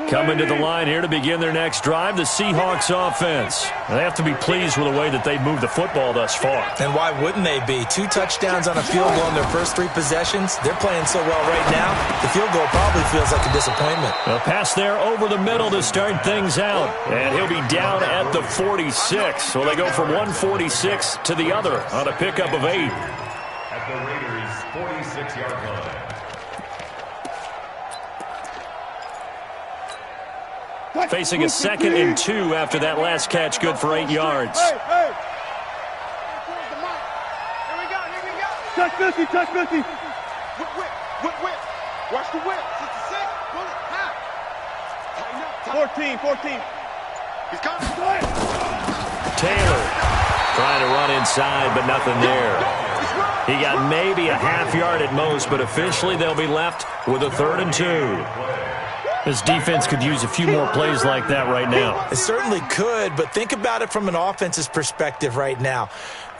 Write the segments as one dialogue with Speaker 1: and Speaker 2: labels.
Speaker 1: Coming to the line here to begin their next drive, the Seahawks offense. They have to be pleased with the way that they've moved the football thus far.
Speaker 2: And why wouldn't they be? 2 touchdowns on a field goal in their first 3 possessions. They're playing so well right now, the field goal probably feels like a disappointment.
Speaker 1: A pass there over the middle to start things out. And he'll be down at the 46. So they go from 146 to the other on a pickup of 8.
Speaker 3: At the Raiders' 46-yard line.
Speaker 1: Facing a 2nd and 2 after that last catch, good for 8 yards.
Speaker 4: Hey, hey. Here we go, here we go. Touch 50, touch 50. Whip. Watch the whip. 66, pull it, half. Tighten up. 14. He's coming.
Speaker 1: Taylor trying to run inside, but nothing there. He got maybe a half yard at most, but officially they'll be left with a 3rd and 2. This defense could use a few more plays like that right now.
Speaker 2: It certainly could, but think about it from an offense's perspective right now.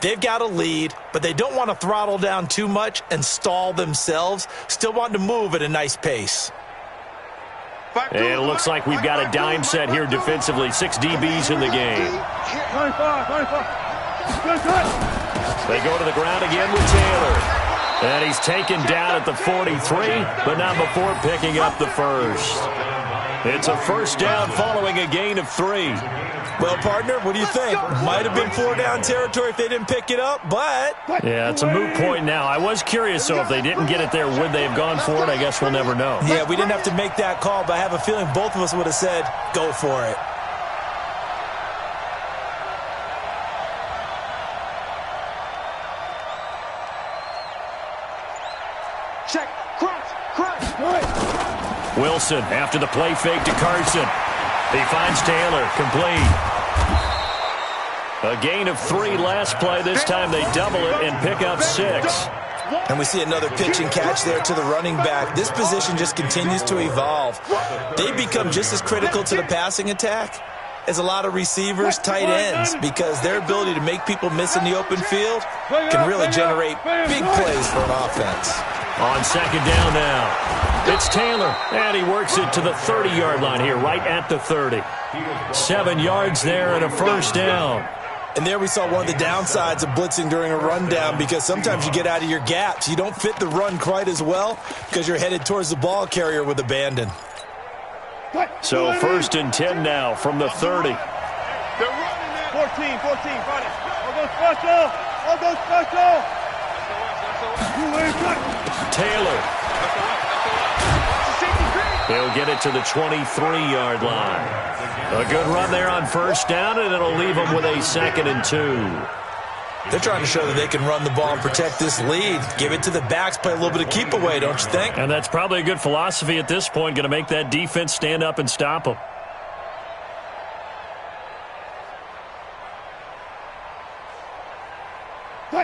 Speaker 2: They've got a lead, but they don't want to throttle down too much and stall themselves. Still want to move at a nice pace.
Speaker 1: And it looks like we've got a dime set here defensively. 6 DBs in the game.
Speaker 4: 25.
Speaker 1: They go to the ground again with Taylor. And he's taken down at the 43, but not before picking up the first. It's a first down following a gain of 3.
Speaker 2: Well, partner, what do you think? Might have been 4-down territory if they didn't pick it up, but...
Speaker 1: Yeah, it's a moot point now. I was curious, so if they didn't get it there, would they have gone for it? I guess we'll never know.
Speaker 2: Yeah, we didn't have to make that call, but I have a feeling both of us would have said, go for it.
Speaker 4: Check, cross.
Speaker 1: Wilson after the play fake to Carson. He finds Taylor, complete. A gain of 3 last play. This time they double it and pick up 6.
Speaker 2: And we see another pitch and catch there to the running back. This position just continues to evolve. They become just as critical to the passing attack as a lot of receivers, tight ends, because their ability to make people miss in the open field can really generate big plays for an offense.
Speaker 1: On 2nd down now, it's Taylor, and he works it to the 30-yard line here, right at the 30. 7 yards there and a first down.
Speaker 2: And there we saw one of the downsides of blitzing during a rundown, because sometimes you get out of your gaps. You don't fit the run quite as well because you're headed towards the ball carrier with abandon.
Speaker 1: So 1st and 10 now from the 30.
Speaker 4: They're running there. 14, got it. I'll go special.
Speaker 1: Taylor. He'll get it to the 23-yard line. A good run there on first down, and it'll leave them with a 2nd and 2.
Speaker 2: They're trying to show that they can run the ball and protect this lead. Give it to the backs, play a little bit of keep away, don't you think?
Speaker 1: And that's probably a good philosophy at this point, going to make that defense stand up and stop them.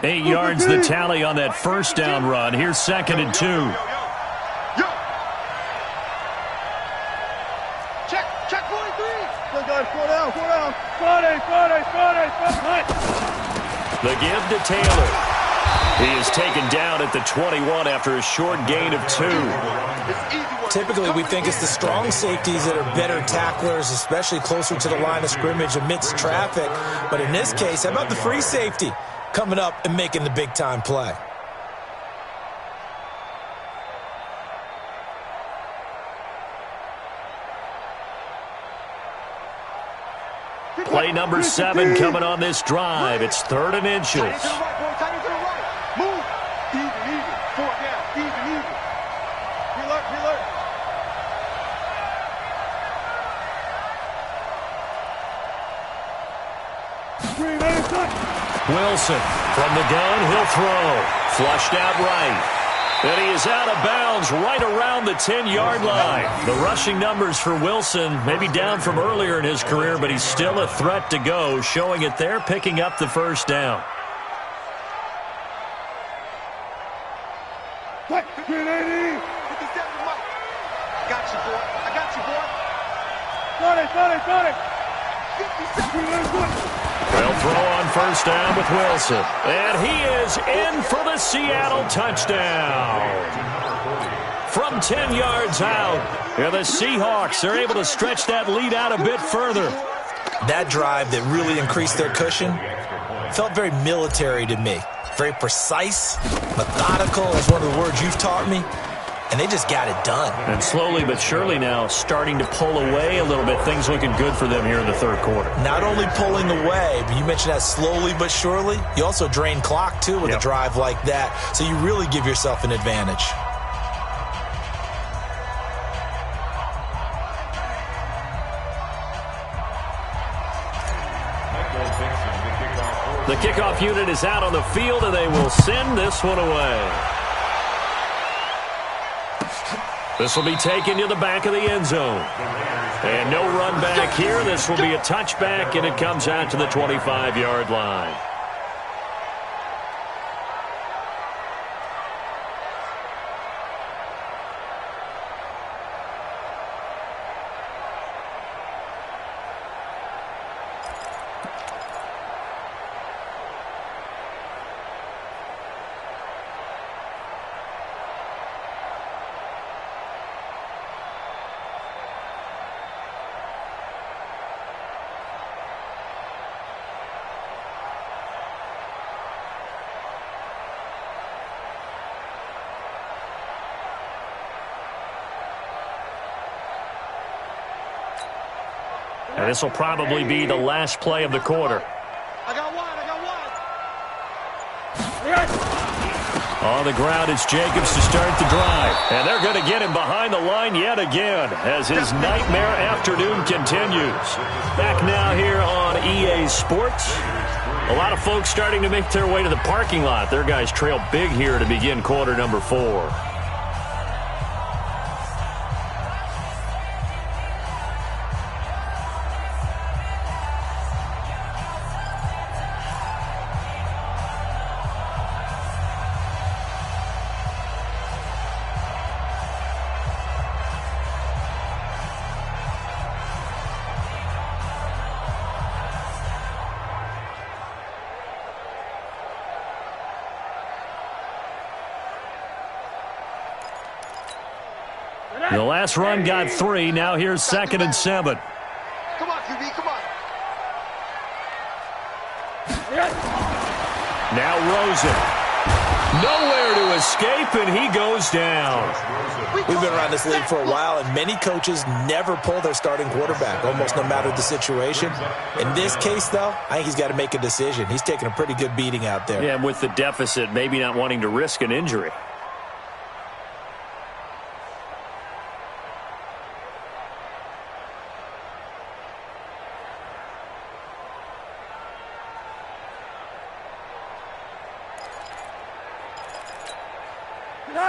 Speaker 1: Eight yards the tally on that first down run. Here's 2nd and 2.
Speaker 4: Check 43. Four down.
Speaker 1: The give to Taylor. He is taken down at the 21 after a short gain of 2.
Speaker 2: Typically, we think it's the strong safeties that are better tacklers, especially closer to the line of scrimmage amidst traffic. But in this case, how about the free safety coming up and making the big-time play?
Speaker 1: Play number 7 coming on this drive. It's 3rd and inches.
Speaker 4: Move. Even. 4 down. Even. Alert.
Speaker 1: Wilson from the gun. He'll throw. Flushed out right. And he is out of bounds right around the 10-yard line. The rushing numbers for Wilson maybe down from earlier in his career, but he's still a threat to go, showing it there, picking up the first down.
Speaker 4: I got you, boy. Got it.
Speaker 1: They'll throw on first down with Wilson. And he is in for the Seattle touchdown. from 10 yards out. And the Seahawks are able to stretch that lead out a bit further.
Speaker 2: That drive that really increased their cushion felt very military to me. Very precise, methodical is one of the words you've taught me. And they just got it done.
Speaker 1: And slowly but surely now starting to pull away a little bit. Things looking good for them here in the third quarter.
Speaker 2: Not only pulling away, but you mentioned that slowly but surely. You also drain clock, too, with a drive like that. So you really give yourself an advantage.
Speaker 1: The kickoff unit is out on the field, and they will send this one away. This will be taken to the back of the end zone. And no run back here. This will be a touchback, and it comes out to the 25-yard line. And this will probably be the last play of the quarter.
Speaker 4: I got one.
Speaker 1: On the ground, it's Jacobs to start the drive. And they're going to get him behind the line yet again as his nightmare afternoon continues. Back now here on EA Sports. A lot of folks starting to make their way to the parking lot. Their guys trail big here to begin quarter number 4. The last run got 3. Now here's 2nd and 7.
Speaker 4: Come on, QB, come on.
Speaker 1: Now Rosen. Nowhere to escape, and he goes down.
Speaker 2: We've been around this league for a while, and many coaches never pull their starting quarterback, almost no matter the situation. In this case, though, I think he's got to make a decision. He's taking a pretty good beating out there.
Speaker 1: Yeah, and with the deficit, maybe not wanting to risk an injury.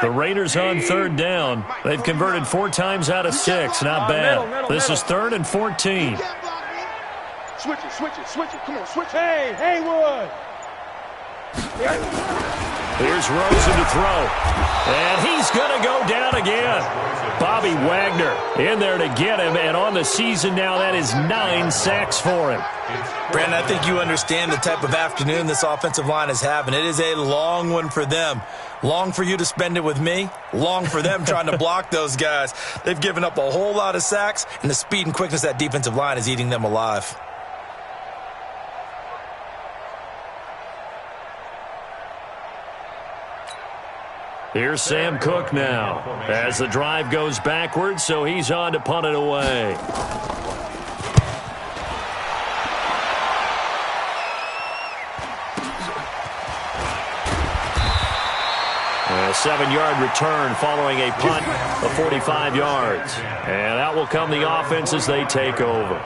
Speaker 1: The Raiders on 3rd down. They've converted 4 times out of 6. Not bad. This is 3rd and 14.
Speaker 4: Switch it. Come on, switch it. Hey, Haywood.
Speaker 1: Here's Rosen to throw. And he's going to go down again. Bobby Wagner in there to get him. And on the season now, that is 9 sacks for him.
Speaker 2: Brandon, I think you understand the type of afternoon this offensive line is having. It is a long one for them. Long for you to spend it with me. Long for them trying to block those guys. They've given up a whole lot of sacks, and the speed and quickness of that defensive line is eating them alive.
Speaker 1: Here's Sam Cook now as the drive goes backwards, so he's on to punt it away. A 7-yard return following a punt of 45 yards. And out will come the offense as they take over.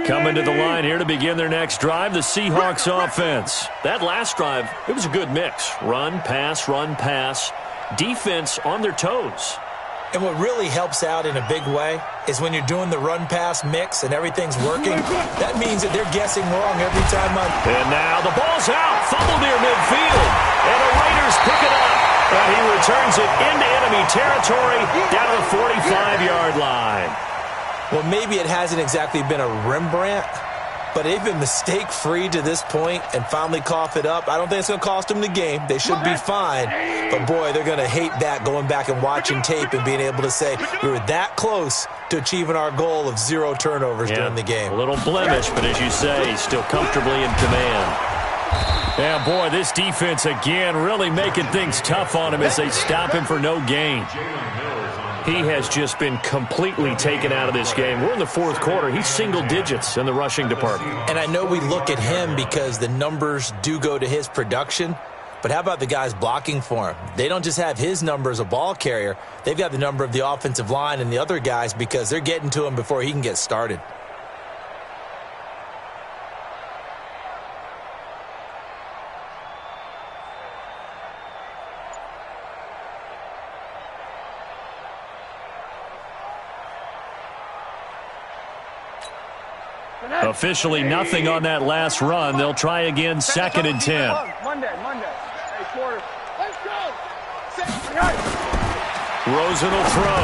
Speaker 1: Coming to the line here to begin their next drive, the Seahawks offense. That last drive, it was a good mix. Run, pass, defense on their toes.
Speaker 2: And what really helps out in a big way is when you're doing the run-pass mix and everything's working, that means that they're guessing wrong every time. And
Speaker 1: now the ball's out, fumble near midfield, and the Raiders pick it up. And he turns it into enemy territory down to the 45-yard line.
Speaker 2: Well, maybe it hasn't exactly been a Rembrandt, but they've been mistake-free to this point and finally cough it up. I don't think it's going to cost them the game. They should be fine. But, boy, they're going to hate that going back and watching tape and being able to say we were that close to achieving our goal of 0 turnovers during the game.
Speaker 1: A little blemish, but as you say, still comfortably in command. Yeah, boy, this defense again really making things tough on him as they stop him for no gain. He has just been completely taken out of this game. We're in the fourth quarter. He's single digits in the rushing department.
Speaker 2: And I know we look at him because the numbers do go to his production, but how about the guys blocking for him? They don't just have his number as a ball carrier. They've got the number of the offensive line and the other guys because they're getting to him before he can get started.
Speaker 1: Officially nothing on that last run. They'll try again, 2nd and 10.
Speaker 4: Monday. Hey, quarter. Let's go.
Speaker 1: Rosen will throw.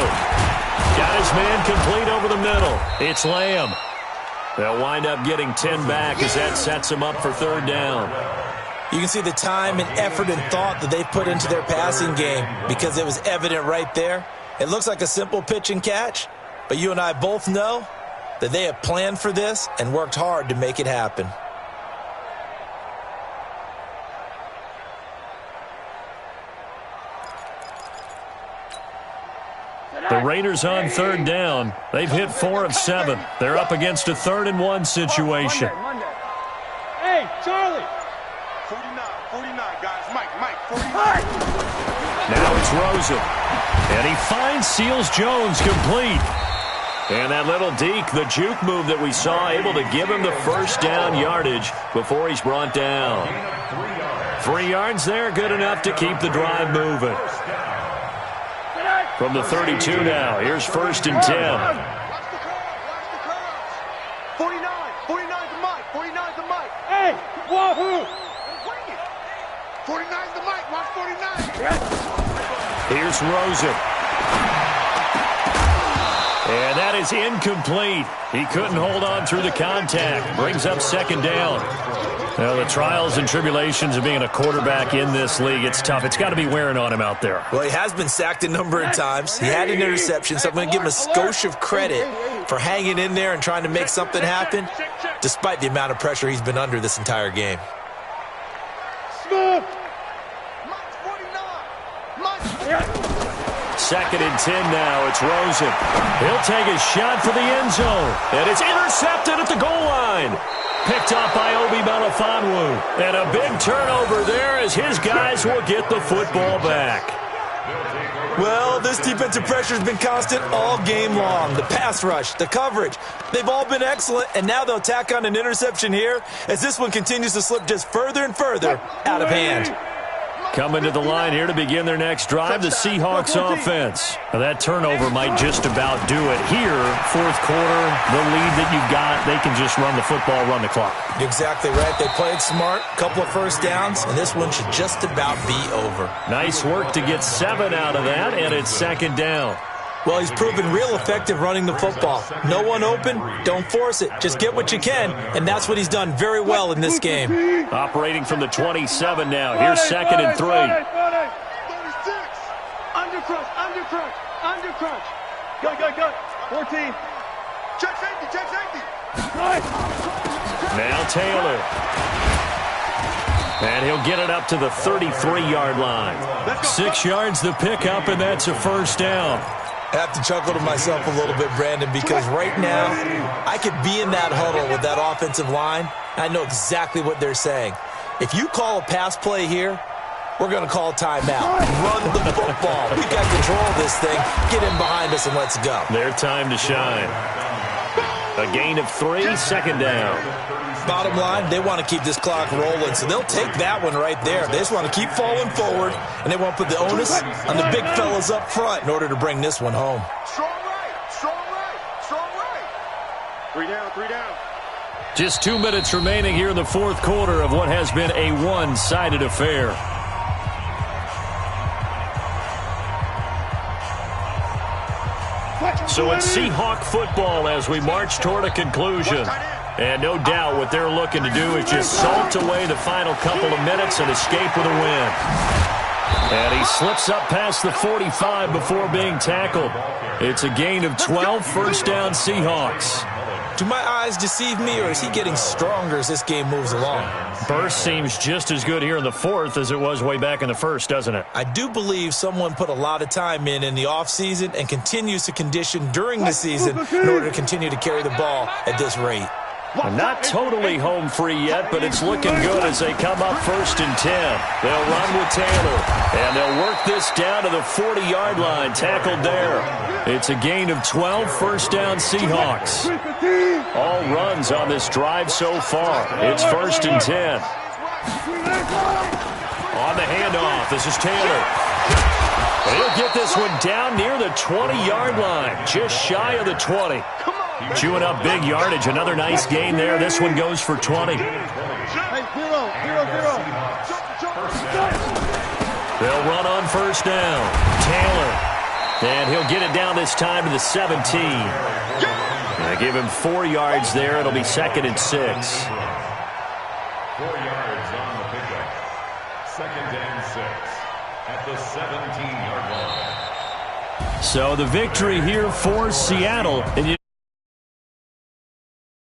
Speaker 1: Got his man complete over the middle. It's Lamb. They'll wind up getting 10 back as that sets them up for 3rd down.
Speaker 2: You can see the time and effort and thought that they've put into their passing game because it was evident right there. It looks like a simple pitch and catch, but you and I both know that they have planned for this and worked hard to make it happen.
Speaker 1: The Raiders on 3rd down. They've hit 4 of 7. They're up against a 3rd and 1 situation.
Speaker 4: Monday. Hey, Charlie. 49, guys. Mike, 49.
Speaker 1: Now it's Rosen. And he finds Seals Jones complete. And that little deke, the juke move that we saw, able to give him the 1st down yardage before he's brought down. 3 yards there, good enough to keep the drive moving. From the 32 now, here's 1st and 10.
Speaker 4: 49 to Mike. Hey, wahoo! 49 to Mike. Watch 49.
Speaker 1: Here's Rosen. And that is incomplete. He couldn't hold on through the contact. Brings up 2nd down. Well, the trials and tribulations of being a quarterback in this league, it's tough. It's got to be wearing on him out there.
Speaker 2: Well, he has been sacked a number of times. He had an interception, so I'm going to give him a skosh of credit for hanging in there and trying to make something happen, despite the amount of pressure he's been under this entire game.
Speaker 4: Smooth.
Speaker 1: 2nd and 10 now. It's Rosen. He'll take a shot for the end zone. And it's intercepted at the goal line. Picked up by Obi Melifonwu. And a big turnover there as his guys will get the football back.
Speaker 2: Well, this defensive pressure has been constant all game long. The pass rush, the coverage, they've all been excellent. And now they'll tack on an interception here as this one continues to slip just further and further out of hand.
Speaker 1: Coming to the line here to begin their next drive, the Seahawks offense. Now that turnover might just about do it. Here, 4th quarter, the lead that you've got, they can just run the football, run the clock.
Speaker 2: Exactly right. They played smart, couple of 1st downs, and this one should just about be over.
Speaker 1: Nice work to get 7 out of that, and it's 2nd down.
Speaker 2: Well, he's proven real effective running the football. No one open, don't force it. Just get what you can, and that's what he's done very well in this game.
Speaker 1: Operating from the 27 now. Here's 2nd and 3.
Speaker 4: 36. Undercrunch. Go. 14. Check safety.
Speaker 1: Now Taylor. And he'll get it up to the 33-yard line. 6 yards the pickup, and that's a 1st down.
Speaker 2: I have to chuckle to myself a little bit, Brandon, because right now I could be in that huddle with that offensive line. I know exactly what they're saying. If you call a pass play here, we're going to call timeout. Run the football. We've got control of this thing. Get in behind us and let's go.
Speaker 1: Their time to shine. A gain of 3, 2nd down.
Speaker 2: Bottom line, they want to keep this clock rolling, so they'll take that one right there. They just want to keep falling forward, and they want to put the onus on the big fellas up front in order to bring this one home.
Speaker 4: Strong right. 3 down.
Speaker 1: Just 2 minutes remaining here in the 4th quarter of what has been a one-sided affair. So it's Seahawk football as we march toward a conclusion. And no doubt what they're looking to do is just salt away the final couple of minutes and escape with a win. And he slips up past the 45 before being tackled. It's a gain of 12, first down Seahawks.
Speaker 2: Do my eyes deceive me, or is he getting stronger as this game moves along?
Speaker 1: Burst seems just as good here in the fourth as it was way back in the first, doesn't it?
Speaker 2: I do believe someone put a lot of time in the offseason and continues to condition during the season in order to continue to carry the ball at this rate.
Speaker 1: Not totally home free yet, but it's looking good as they come up first and 10. They'll run with Taylor, and they'll work this down to the 40-yard line, tackled there. It's a gain of 12, first down Seahawks. All runs on this drive so far. It's first and 10. On the handoff, this is Taylor. He'll get this one down near the 20-yard line, just shy of the 20. Chewing up big yardage. Another nice gain there. This one goes for 20. They'll run on first down. Taylor. And he'll get it down this time to the 17. They give him 4 yards there. It'll be second and 6. 4
Speaker 3: yards on the pickup. Second and 6 at the 17-yard line.
Speaker 1: So the victory here for Seattle. And you